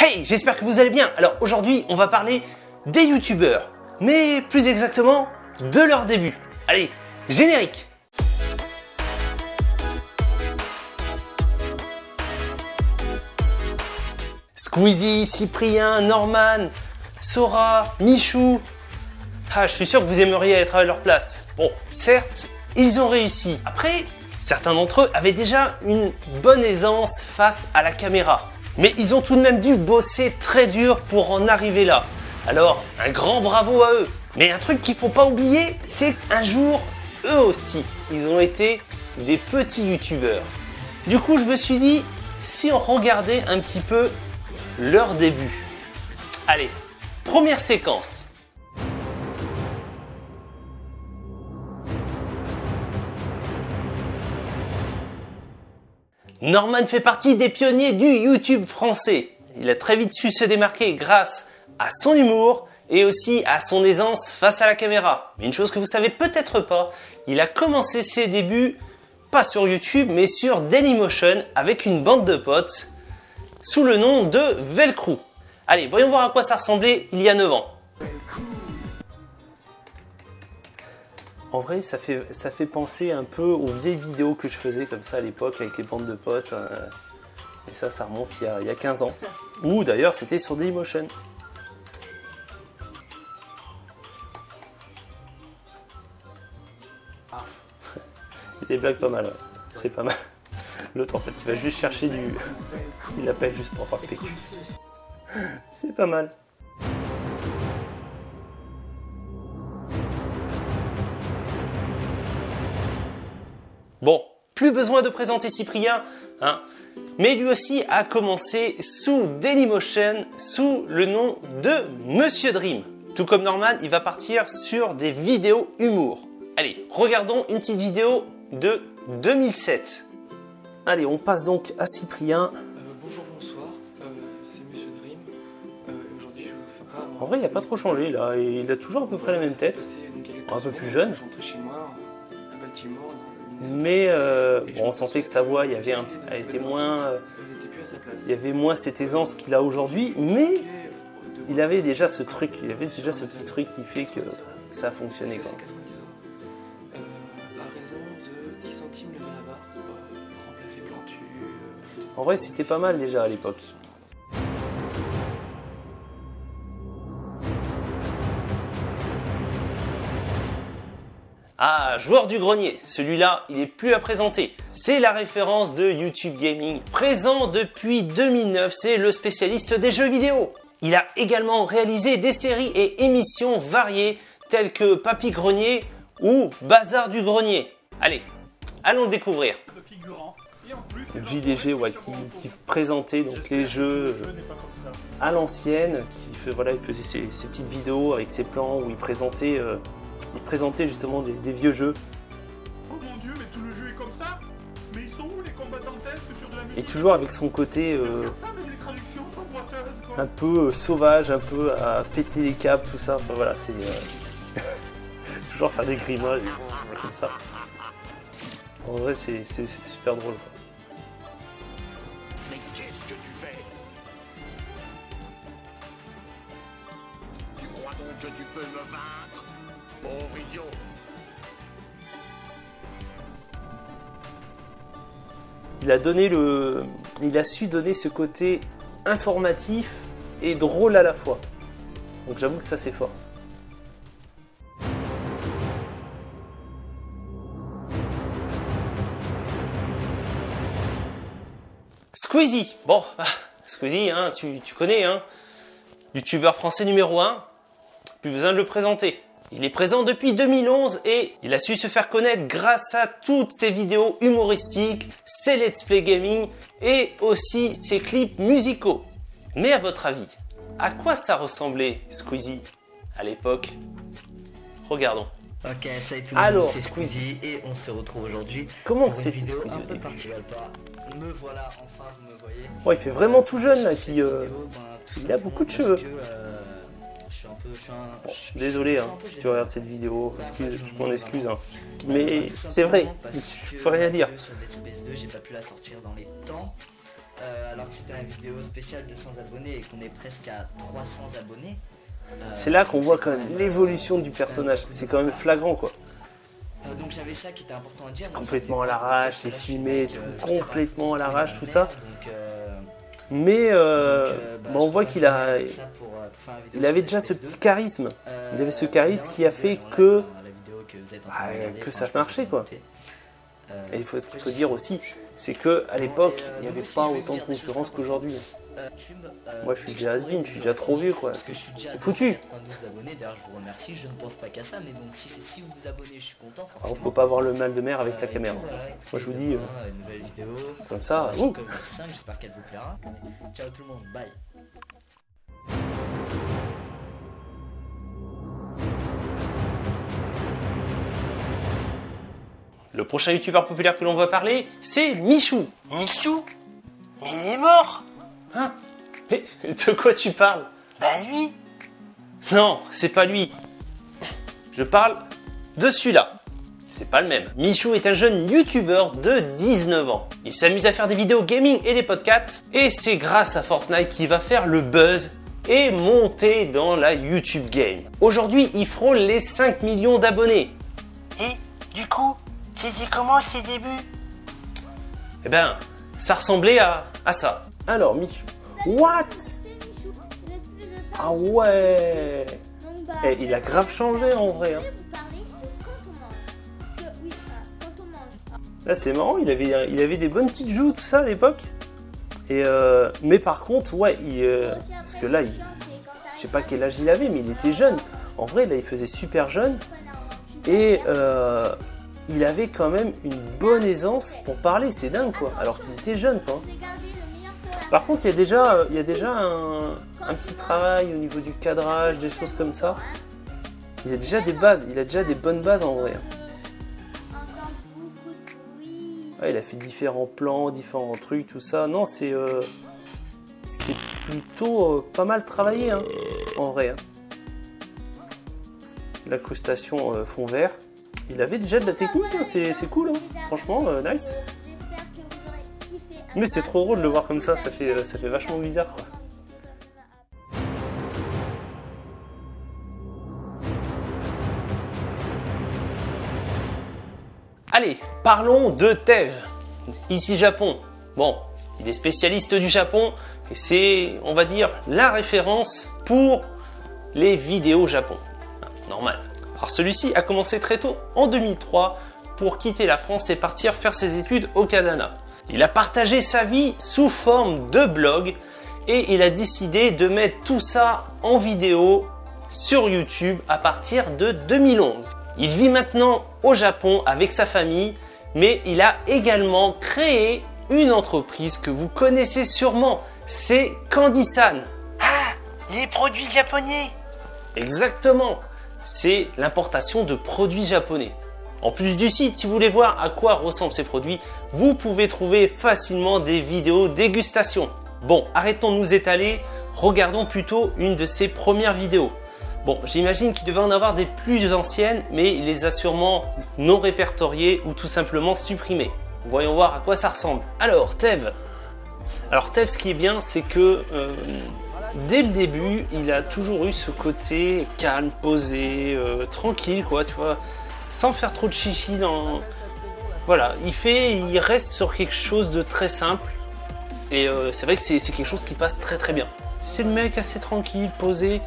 Hey, j'espère que vous allez bien. Alors aujourd'hui, on va parler des youtubeurs, mais plus exactement de leur début. Allez, générique. Squeezie, Cyprien, Norman, Sora, Michou. Ah, je suis sûr que vous aimeriez être à leur place. Bon, certes, ils ont réussi. Après, certains d'entre eux avaient déjà une bonne aisance face à la caméra. Mais ils ont tout de même dû bosser très dur pour en arriver là. Alors, un grand bravo à eux. Mais un truc qu'il ne faut pas oublier, c'est qu'un jour, eux aussi, ils ont été des petits youtubeurs. Du coup, je me suis dit, si on regardait un petit peu leur début. Allez, première séquence. Norman fait partie des pionniers du YouTube français. Il a très vite su se démarquer grâce à son humour et aussi à son aisance face à la caméra. Mais une chose que vous savez peut-être pas, il a commencé ses débuts pas sur YouTube mais sur Dailymotion avec une bande de potes sous le nom de Velcro. Allez, voyons voir à quoi ça ressemblait il y a 9 ans. En vrai, ça fait penser un peu aux vieilles vidéos que je faisais comme ça à l'époque avec les bandes de potes. Et ça remonte il y a 15 ans. Ou d'ailleurs, c'était sur Dailymotion. Il y a des blagues pas mal, ouais. C'est pas mal. L'autre, en fait, il va juste chercher du... Il l'appelle juste pour avoir PQ. C'est pas mal. Bon, plus besoin de présenter Cyprien, hein, mais lui aussi a commencé sous Dailymotion, sous le nom de Monsieur Dream. Tout comme Norman, il va partir sur des vidéos humour. Allez, regardons une petite vidéo de 2007. Allez, on passe donc à Cyprien. Bonjour, bonsoir, c'est Monsieur Dream. Aujourd'hui, je vous ferai... En vrai, il n'a pas trop changé là, il a toujours à peu près la même tête. Un peu plus jeune. Je suis rentré chez moi à Baltimore. Mais bon, on sentait que sa voix, elle était moins, il y avait moins cette aisance qu'il a aujourd'hui, mais il avait déjà ce truc, il avait déjà ce petit truc qui fait que ça a fonctionné quoi. À raison de 10 centimes le là-bas, remplacer Plantu. En vrai, c'était pas mal déjà à l'époque. Ah, joueur du grenier, celui-là, il est plus à présenter. C'est la référence de YouTube Gaming, présent depuis 2009, c'est le spécialiste des jeux vidéo. Il a également réalisé des séries et émissions variées, telles que Papy Grenier ou Bazar du Grenier. Allez, allons le découvrir. JDG, ouais, qui présentait donc les jeux à l'ancienne, il faisait ses petites vidéos avec ses plans où il présentait justement des vieux jeux. Oh mon dieu, mais tout le jeu est comme ça? Mais ils sont où les combats dantesques sur de la musique? Et toujours avec son côté ça, même les traductions sont boiteuses, quoi. un peu sauvage, un peu à péter les câbles, tout ça. Enfin voilà, c'est toujours faire des grimaces comme ça. En vrai, c'est super drôle. Mais qu'est-ce que tu fais? Tu crois donc que tu peux me vaincre? Pauvre idiot! Il a su donner ce côté informatif et drôle à la fois. Donc j'avoue que ça c'est fort. Squeezie. Bon, Squeezie, hein, tu connais, hein, youtubeur français numéro 1. Plus besoin de le présenter. Il est présent depuis 2011 et il a su se faire connaître grâce à toutes ses vidéos humoristiques, ses let's play gaming et aussi ses clips musicaux. Mais à votre avis, à quoi ça ressemblait Squeezie à l'époque? Regardons. Ok, salut tout le monde, Alors, c'est Squeezie. et on se retrouve aujourd'hui. Comment pour que une c'était vidéo Squeezie un au peu début? particulière. Me voilà, enfin vous me voyez. Oh, il fait vraiment tout jeune là, et puis Tout il a beaucoup de cheveux. Je suis un peu... Bon, désolé hein, si tu regardes cette vidéo, je m'en excuse. Hein. Mais c'est vrai, tu peux rien dire. Sur Dead Space 2, j'ai pas pu la sortir dans les temps. alors que c'était une vidéo spéciale de 100 abonnés et qu'on est presque à 300 abonnés. C'est là qu'on voit quand même l'évolution du personnage. C'est quand même flagrant, quoi. Donc j'avais ça qui était important à dire. C'est complètement à l'arrache, c'est filmé, tout complètement à l'arrache, tout ça. Mais on voit qu'il avait déjà ce petit charisme. Il avait ce charisme qui a fait que ça marchait, quoi. Et ce qu'il faut dire aussi, c'est que à l'époque, il n'y avait pas autant de concurrence qu'aujourd'hui. Moi, je suis déjà has-been, je suis déjà trop vieux, quoi. C'est foutu. D'ailleurs, je vous remercie. Je ne pense pas qu'à ça, mais bon, si vous vous abonnez, je suis content. Alors, faut pas avoir le mal de mer avec la caméra. Moi, je vous dis, une nouvelle vidéo. Comme ça. J'espère qu'elle vous plaira. Ciao tout le monde, bye. Le prochain youtubeur populaire que l'on va parler, c'est Michou. Michou? Mais il est mort! Hein? Mais de quoi tu parles? Bah lui! Non, c'est pas lui. Je parle de celui-là. C'est pas le même. Michou est un jeune youtubeur de 19 ans. Il s'amuse à faire des vidéos gaming et des podcasts. Et c'est grâce à Fortnite qu'il va faire le buzz et monter dans la YouTube game. Aujourd'hui, il frôle les 5 millions d'abonnés. Et du coup, c'était comment ses débuts? Eh ben, ça ressemblait à ça. Alors, Michou. What? Ah ouais. Et il a grave changé en vrai. Hein. Là, c'est marrant, il avait des bonnes petites joues, tout ça à l'époque. Et mais par contre, ouais, parce que là, je sais pas quel âge il avait, mais il était jeune. En vrai, là, il faisait super jeune. Et il avait quand même une bonne aisance pour parler, c'est dingue quoi, alors qu'il était jeune quoi. Par contre, il y a déjà un petit travail au niveau du cadrage, des choses comme ça. Il y a déjà des bases, il a déjà des bonnes bases en vrai. Ouais, il a fait différents plans, différents trucs, tout ça. Non, c'est plutôt pas mal travaillé hein, en vrai. Hein. L'incrustation fond vert. Il avait déjà de la technique, hein, c'est cool, hein. Franchement, nice. Mais c'est trop drôle de le voir comme ça fait vachement bizarre quoi. Allez, parlons de Tev. Ici Japon. Bon, il est spécialiste du Japon et c'est, on va dire, la référence pour les vidéos Japon. Normal. Alors celui-ci a commencé très tôt, en 2003, pour quitter la France et partir faire ses études au Canada. Il a partagé sa vie sous forme de blog et il a décidé de mettre tout ça en vidéo sur YouTube à partir de 2011. Il vit maintenant au Japon avec sa famille, mais il a également créé une entreprise que vous connaissez sûrement, c'est Candy-san. Ah, les produits japonais! Exactement! C'est l'importation de produits japonais. En plus du site, si vous voulez voir à quoi ressemblent ces produits, vous pouvez trouver facilement des vidéos dégustation. Bon, arrêtons de nous étaler, regardons plutôt une de ses premières vidéos. Bon, j'imagine qu'il devait en avoir des plus anciennes, mais il les a sûrement non répertoriées ou tout simplement supprimées. Voyons voir à quoi ça ressemble. Alors, Tev, ce qui est bien, c'est que dès le début, il a toujours eu ce côté calme, posé, tranquille, quoi, tu vois, sans faire trop de chichi dans... Voilà, il reste sur quelque chose de très simple, et c'est vrai que c'est quelque chose qui passe très très bien. C'est le mec assez tranquille, posé,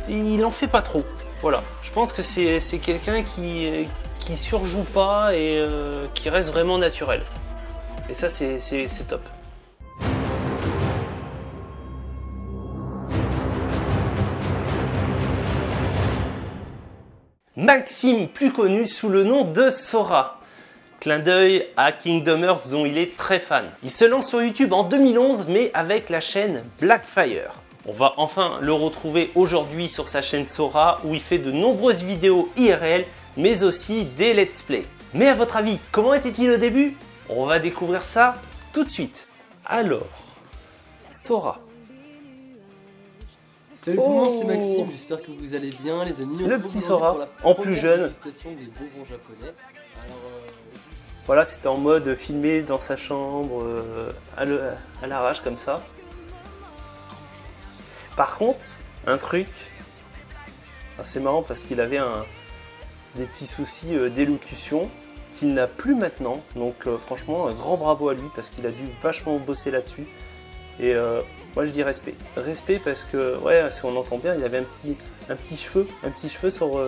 et il en fait pas trop. Voilà, je pense que c'est quelqu'un qui surjoue pas et qui reste vraiment naturel. Et ça, c'est top. Maxime, plus connu sous le nom de Sora. Clin d'œil à Kingdom Hearts dont il est très fan. Il se lance sur YouTube en 2011 mais avec la chaîne Blackfire. On va enfin le retrouver aujourd'hui sur sa chaîne Sora où il fait de nombreuses vidéos IRL mais aussi des let's play. Mais à votre avis, comment était-il au début? On va découvrir ça tout de suite. Alors, Sora. Salut tout le monde, c'est Maxime, j'espère que vous allez bien les amis. Le petit Sora, en plus jeune. Dégustation des bonbons japonais. Alors, Voilà, c'était en mode filmé dans sa chambre, à l'arrache comme ça. Par contre, un truc, c'est marrant parce qu'il avait des petits soucis d'élocution qu'il n'a plus maintenant. Donc franchement, un grand bravo à lui parce qu'il a dû vachement bosser là-dessus. Et moi je dis respect. Respect parce que, ouais, si on entend bien, il avait un petit cheveu sur,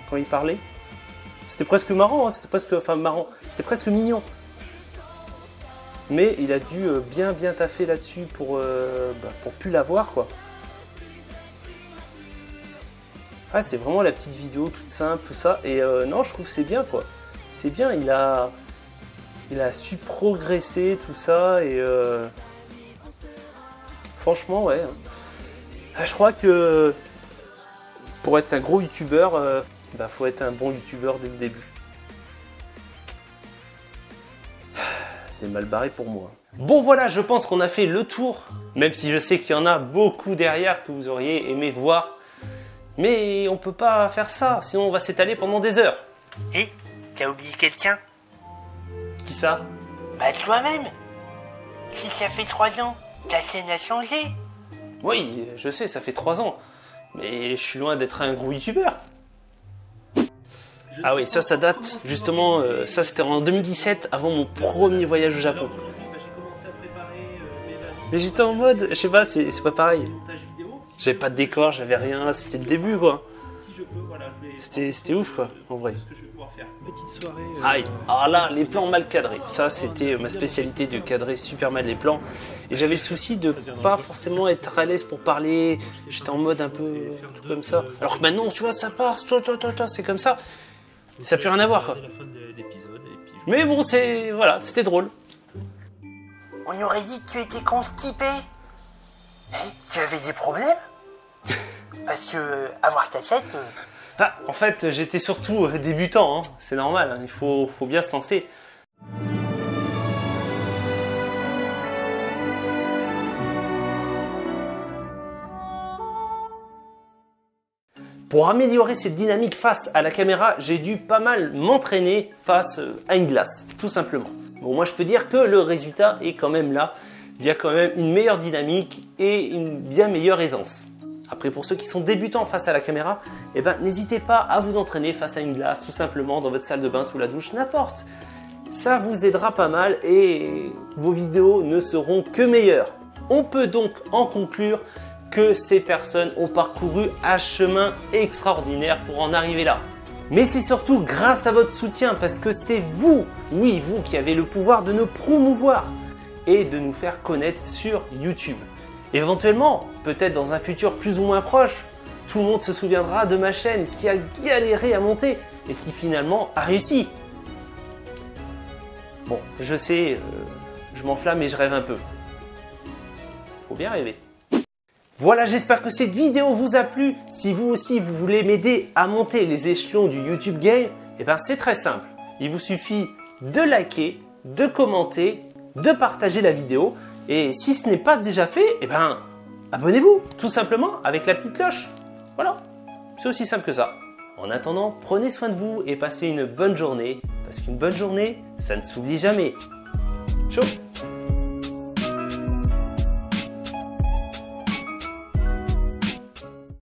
quand il parlait. C'était presque marrant, hein, c'était presque mignon. Mais il a dû bien taffer là-dessus pour plus l'avoir, quoi. Ah, c'est vraiment la petite vidéo toute simple, tout ça. Et non, je trouve que c'est bien, quoi. C'est bien, il a su progresser, tout ça. Et franchement, ouais. Je crois que pour être un gros youtubeur, faut être un bon youtubeur dès le début. C'est mal barré pour moi. Bon voilà, je pense qu'on a fait le tour. Même si je sais qu'il y en a beaucoup derrière que vous auriez aimé voir. Mais on peut pas faire ça, sinon on va s'étaler pendant des heures. Et t'as oublié quelqu'un? Qui ça? Bah toi-même. Si ça fait 3 ans, ta scène a changé. Oui, je sais, ça fait 3 ans. Mais je suis loin d'être un gros youtubeur. Ah oui, ça date, justement, ça c'était en 2017, avant mon premier voyage au Japon. Mais j'étais en mode, je sais pas, c'est pas pareil. J'avais pas de décor, j'avais rien, c'était le début, quoi. C'était ouf, quoi, en vrai. Aïe, alors là, les plans mal cadrés. Ça, c'était ma spécialité, de cadrer super mal les plans. Et j'avais le souci de pas forcément être à l'aise pour parler. J'étais en mode un peu comme ça. Alors que maintenant, tu vois, ça part, c'est comme ça. Ça n'a plus rien à voir, quoi. Mais bon, voilà, c'était drôle. On aurait dit que tu étais constipé. Tu avais des problèmes? Parce que avoir ta tête... En fait, j'étais surtout débutant, hein. C'est normal, hein. Il faut bien se lancer. Pour améliorer cette dynamique face à la caméra, j'ai dû pas mal m'entraîner face à une glace, tout simplement. Bon, moi je peux dire que le résultat est quand même là. Il y a quand même une meilleure dynamique et une bien meilleure aisance. Après, pour ceux qui sont débutants face à la caméra, n'hésitez pas à vous entraîner face à une glace, tout simplement dans votre salle de bain, sous la douche, n'importe. Ça vous aidera pas mal et vos vidéos ne seront que meilleures. On peut donc en conclure que ces personnes ont parcouru un chemin extraordinaire pour en arriver là. Mais c'est surtout grâce à votre soutien, parce que c'est vous, oui vous, qui avez le pouvoir de nous promouvoir et de nous faire connaître sur YouTube. Éventuellement, peut-être dans un futur plus ou moins proche, tout le monde se souviendra de ma chaîne qui a galéré à monter et qui finalement a réussi. Bon, je sais, je m'enflamme et je rêve un peu. Faut bien rêver. Voilà, j'espère que cette vidéo vous a plu. Si vous aussi vous voulez m'aider à monter les échelons du YouTube Game, c'est très simple. Il vous suffit de liker, de commenter, de partager la vidéo. Et si ce n'est pas déjà fait, abonnez-vous, tout simplement, avec la petite cloche. Voilà, c'est aussi simple que ça. En attendant, prenez soin de vous et passez une bonne journée. Parce qu'une bonne journée, ça ne s'oublie jamais. Ciao.